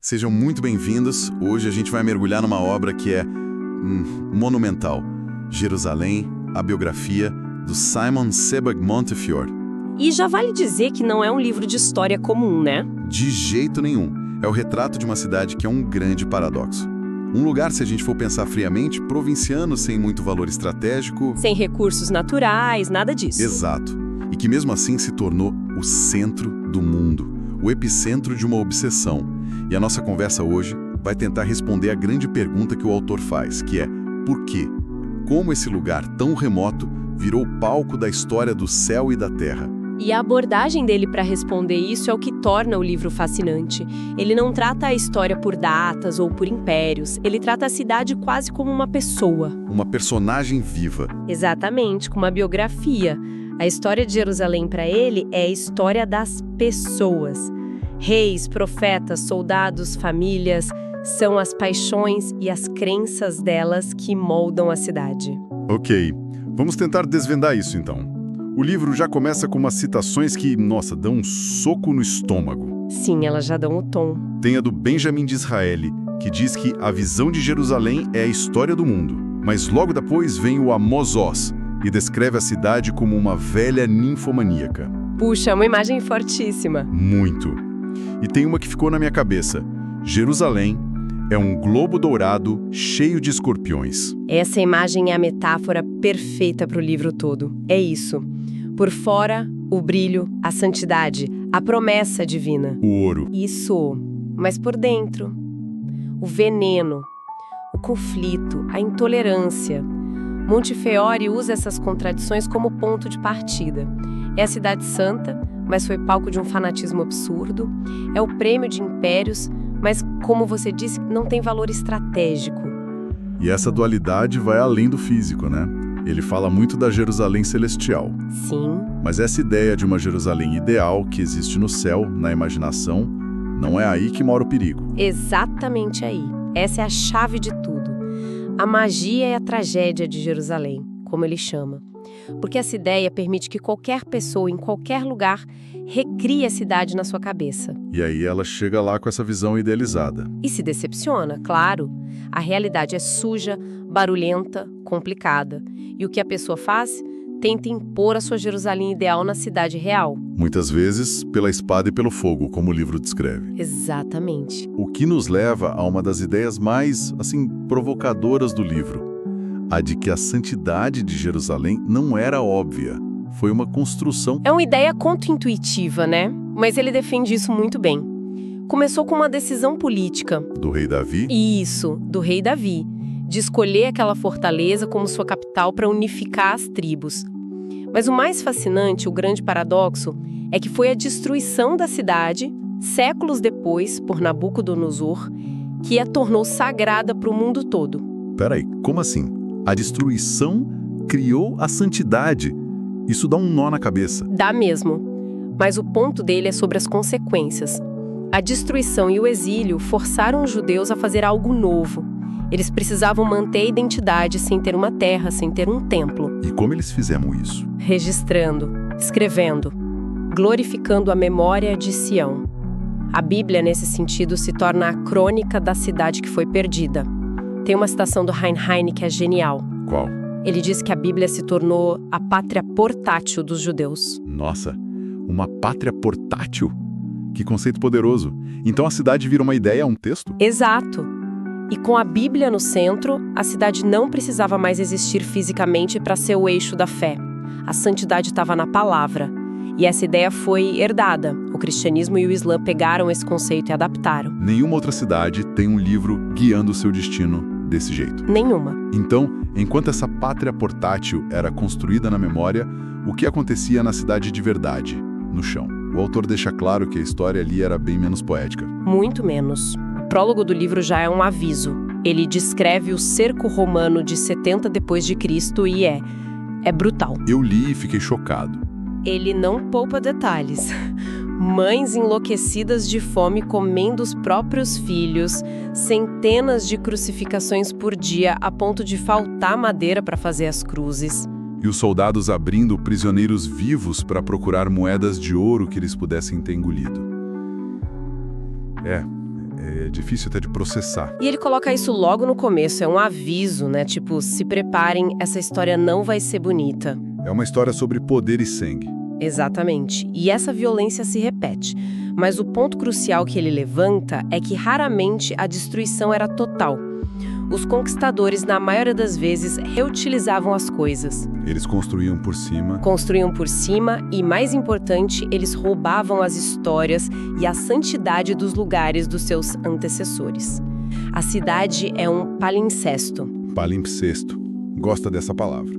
Sejam muito bem-vindos. Hoje a gente vai mergulhar numa obra que é monumental. Jerusalém, a biografia do Simon Sebag Montefiore. E já vale dizer que não é um livro de história comum, né? De jeito nenhum. É o retrato de uma cidade que é um grande paradoxo. Um lugar, se a gente for pensar friamente, provinciano, sem muito valor estratégico. Sem recursos naturais, nada disso. Exato. E que mesmo assim se tornou o centro do mundo, o epicentro de uma obsessão. E a nossa conversa hoje vai tentar responder a grande pergunta que o autor faz, que é: por quê? Como esse lugar tão remoto virou palco da história do céu e da terra? E a abordagem dele para responder isso é o que torna o livro fascinante. Ele não trata a história por datas ou por impérios, ele trata a cidade quase como uma pessoa. Uma personagem viva. Exatamente, com uma biografia. A história de Jerusalém para ele é a história das pessoas. Reis, profetas, soldados, famílias, são as paixões e as crenças delas que moldam a cidade. Ok, vamos tentar desvendar isso então. O livro já começa com umas citações que, nossa, dão um soco no estômago. Sim, elas já dão o tom. Tem a do Benjamin Disraeli, que diz que a visão de Jerusalém é a história do mundo. Mas logo depois vem o Amos Oz e descreve a cidade como uma velha ninfomaníaca. Puxa, é uma imagem fortíssima. Muito. E tem uma que ficou na minha cabeça. Jerusalém é um globo dourado cheio de escorpiões. Essa imagem é a metáfora perfeita para o livro todo. É isso. Por fora, o brilho, a santidade, a promessa divina. O ouro. Isso. Mas por dentro, o veneno, o conflito, a intolerância. Montefiore usa essas contradições como ponto de partida. É a cidade santa, mas foi palco de um fanatismo absurdo. É o prêmio de impérios, mas, como você disse, não tem valor estratégico. E essa dualidade vai além do físico, né? Ele fala muito da Jerusalém celestial. Sim. Mas essa ideia de uma Jerusalém ideal que existe no céu, na imaginação, não é aí que mora o perigo. Exatamente aí. Essa é a chave de tudo. A magia é a tragédia de Jerusalém, como ele chama. Porque essa ideia permite que qualquer pessoa, em qualquer lugar, recrie a cidade na sua cabeça. E aí ela chega lá com essa visão idealizada. E se decepciona, claro. A realidade é suja, barulhenta, complicada. E o que a pessoa faz? Tenta impor a sua Jerusalém ideal na cidade real. Muitas vezes pela espada e pelo fogo, como o livro descreve. Exatamente. O que nos leva a uma das ideias mais, provocadoras do livro. A de que a santidade de Jerusalém não era óbvia. Foi uma construção. É uma ideia contra-intuitiva, né? Mas ele defende isso muito bem. Começou com uma decisão política. Do rei Davi? Isso, do rei Davi. De escolher aquela fortaleza como sua capital para unificar as tribos. Mas o mais fascinante, o grande paradoxo, é que foi a destruição da cidade, séculos depois, por Nabucodonosor, que a tornou sagrada para o mundo todo. Peraí, como assim? A destruição criou a santidade. Isso dá um nó na cabeça. Dá mesmo. Mas o ponto dele é sobre as consequências. A destruição e o exílio forçaram os judeus a fazer algo novo. Eles precisavam manter a identidade sem ter uma terra, sem ter um templo. E como eles fizeram isso? Registrando, escrevendo, glorificando a memória de Sião. A Bíblia, nesse sentido, se torna a crônica da cidade que foi perdida. Tem uma citação do Hein Heine que é genial. Qual? Ele diz que a Bíblia se tornou a pátria portátil dos judeus. Nossa, uma pátria portátil? Que conceito poderoso. Então a cidade vira uma ideia, um texto? Exato. E com a Bíblia no centro, a cidade não precisava mais existir fisicamente para ser o eixo da fé. A santidade estava na palavra. E essa ideia foi herdada. O cristianismo e o Islã pegaram esse conceito e adaptaram. Nenhuma outra cidade tem um livro guiando o seu destino desse jeito. Nenhuma. Então, enquanto essa pátria portátil era construída na memória, o que acontecia na cidade de verdade, no chão? O autor deixa claro que a história ali era bem menos poética. Muito menos. O prólogo do livro já é um aviso. Ele descreve o cerco romano de 70 depois de Cristo e é brutal. Eu li e fiquei chocado. Ele não poupa detalhes. Mães enlouquecidas de fome comendo os próprios filhos, centenas de crucificações por dia a ponto de faltar madeira para fazer as cruzes. E os soldados abrindo prisioneiros vivos para procurar moedas de ouro que eles pudessem ter engolido. é difícil até de processar. E ele coloca isso logo no começo, é um aviso, né? Tipo, se preparem, essa história não vai ser bonita. É uma história sobre poder e sangue. Exatamente. E essa violência se repete. Mas o ponto crucial que ele levanta é que raramente a destruição era total. Os conquistadores, na maioria das vezes, reutilizavam as coisas. Eles construíam por cima. E, mais importante, eles roubavam as histórias e a santidade dos lugares dos seus antecessores. A cidade é um palimpsesto. Palimpsesto. Gosta dessa palavra.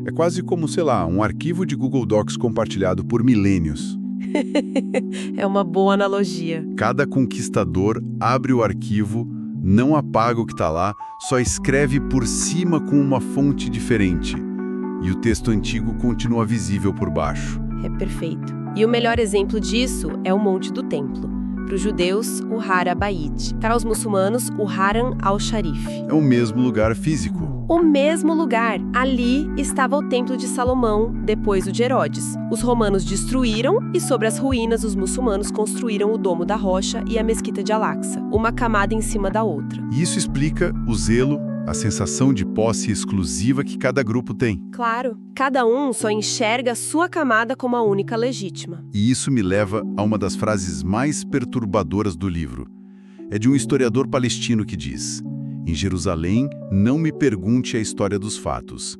É quase como, sei lá, um arquivo de Google Docs compartilhado por milênios. É uma boa analogia. Cada conquistador abre o arquivo, não apaga o que está lá, só escreve por cima com uma fonte diferente. E o texto antigo continua visível por baixo. É perfeito. E o melhor exemplo disso é o Monte do Templo. Para os judeus, o Har HaBait. Para os muçulmanos, o Haram al-Sharif. É o mesmo lugar físico. O mesmo lugar. Ali estava o Templo de Salomão, depois o de Herodes. Os romanos destruíram e sobre as ruínas os muçulmanos construíram o Domo da Rocha e a Mesquita de Al-Aqsa, uma camada em cima da outra. E isso explica o zelo, a sensação de posse exclusiva que cada grupo tem. Claro, cada um só enxerga a sua camada como a única legítima. E isso me leva a uma das frases mais perturbadoras do livro. É de um historiador palestino que diz: em Jerusalém, não me pergunte a história dos fatos.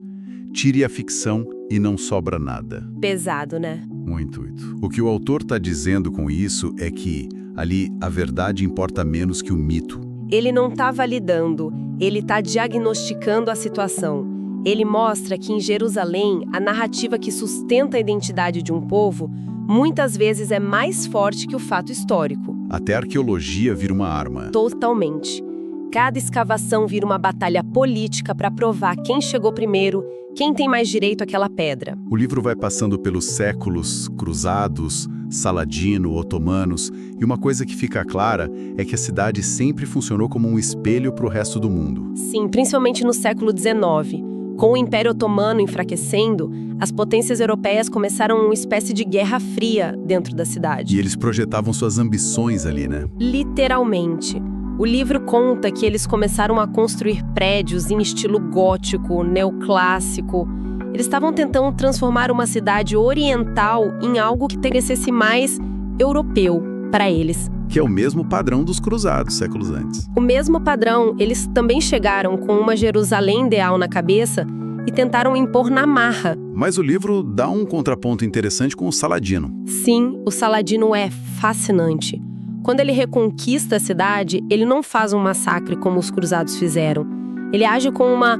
Tire a ficção e não sobra nada. Pesado, né? Muito. O que o autor está dizendo com isso é que, ali, a verdade importa menos que o mito. Ele não está validando, ele está diagnosticando a situação. Ele mostra que em Jerusalém, a narrativa que sustenta a identidade de um povo muitas vezes é mais forte que o fato histórico. Até a arqueologia vira uma arma. Totalmente. Cada escavação vira uma batalha política para provar quem chegou primeiro, quem tem mais direito àquela pedra. O livro vai passando pelos séculos, cruzados, Saladino, otomanos, e uma coisa que fica clara é que a cidade sempre funcionou como um espelho para o resto do mundo. Sim, principalmente no século XIX. Com o Império Otomano enfraquecendo, as potências europeias começaram uma espécie de guerra fria dentro da cidade. E eles projetavam suas ambições ali, né? Literalmente. O livro conta que eles começaram a construir prédios em estilo gótico, neoclássico. Eles estavam tentando transformar uma cidade oriental em algo que parecesse mais europeu para eles. Que é o mesmo padrão dos cruzados, séculos antes. O mesmo padrão, eles também chegaram com uma Jerusalém ideal na cabeça e tentaram impor na marra. Mas o livro dá um contraponto interessante com o Saladino. Sim, o Saladino é fascinante. Quando ele reconquista a cidade, ele não faz um massacre como os cruzados fizeram. Ele age com uma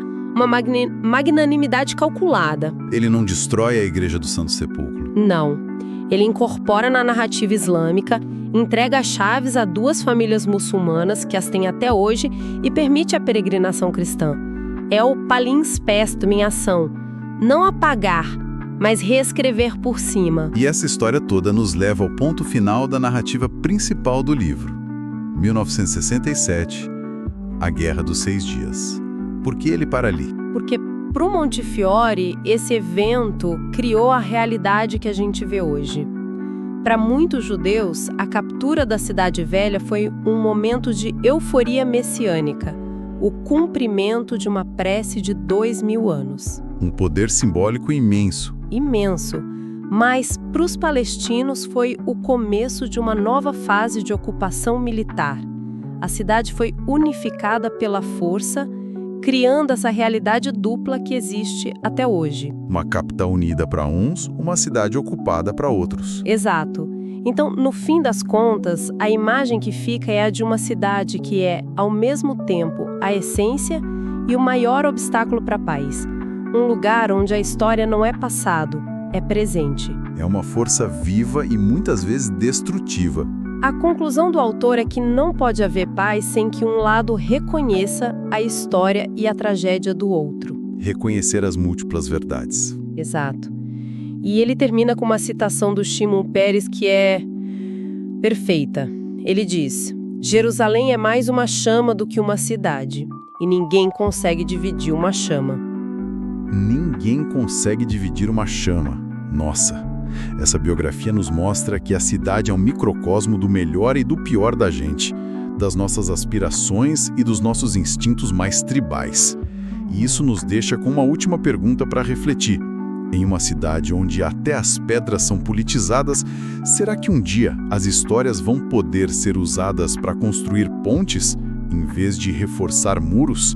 magnanimidade calculada. Ele não destrói a Igreja do Santo Sepulcro. Não. Ele incorpora na narrativa islâmica, entrega as chaves a 2 famílias muçulmanas, que as têm até hoje, e permite a peregrinação cristã. É o palimpsesto em ação. Não apagar, mas reescrever por cima. E essa história toda nos leva ao ponto final da narrativa principal do livro. 1967, a Guerra dos 6 Dias. Por que ele para ali? Porque, para o Montefiore, esse evento criou a realidade que a gente vê hoje. Para muitos judeus, a captura da Cidade Velha foi um momento de euforia messiânica, o cumprimento de uma prece de 2000 anos. Um poder simbólico imenso. Imenso. Mas, para os palestinos, foi o começo de uma nova fase de ocupação militar. A cidade foi unificada pela força, criando essa realidade dupla que existe até hoje. Uma capital unida para uns, uma cidade ocupada para outros. Exato. Então, no fim das contas, a imagem que fica é a de uma cidade que é, ao mesmo tempo, a essência e o maior obstáculo para a paz. Um lugar onde a história não é passado, é presente. É uma força viva e muitas vezes destrutiva. A conclusão do autor é que não pode haver paz sem que um lado reconheça a história e a tragédia do outro. Reconhecer as múltiplas verdades. Exato. E ele termina com uma citação do Shimon Peres que é perfeita. Ele diz: Jerusalém é mais uma chama do que uma cidade, e ninguém consegue dividir uma chama. Ninguém consegue dividir uma chama. Nossa, essa biografia nos mostra que a cidade é um microcosmo do melhor e do pior da gente, das nossas aspirações e dos nossos instintos mais tribais. E isso nos deixa com uma última pergunta para refletir. Em uma cidade onde até as pedras são politizadas, será que um dia as histórias vão poder ser usadas para construir pontes, em vez de reforçar muros?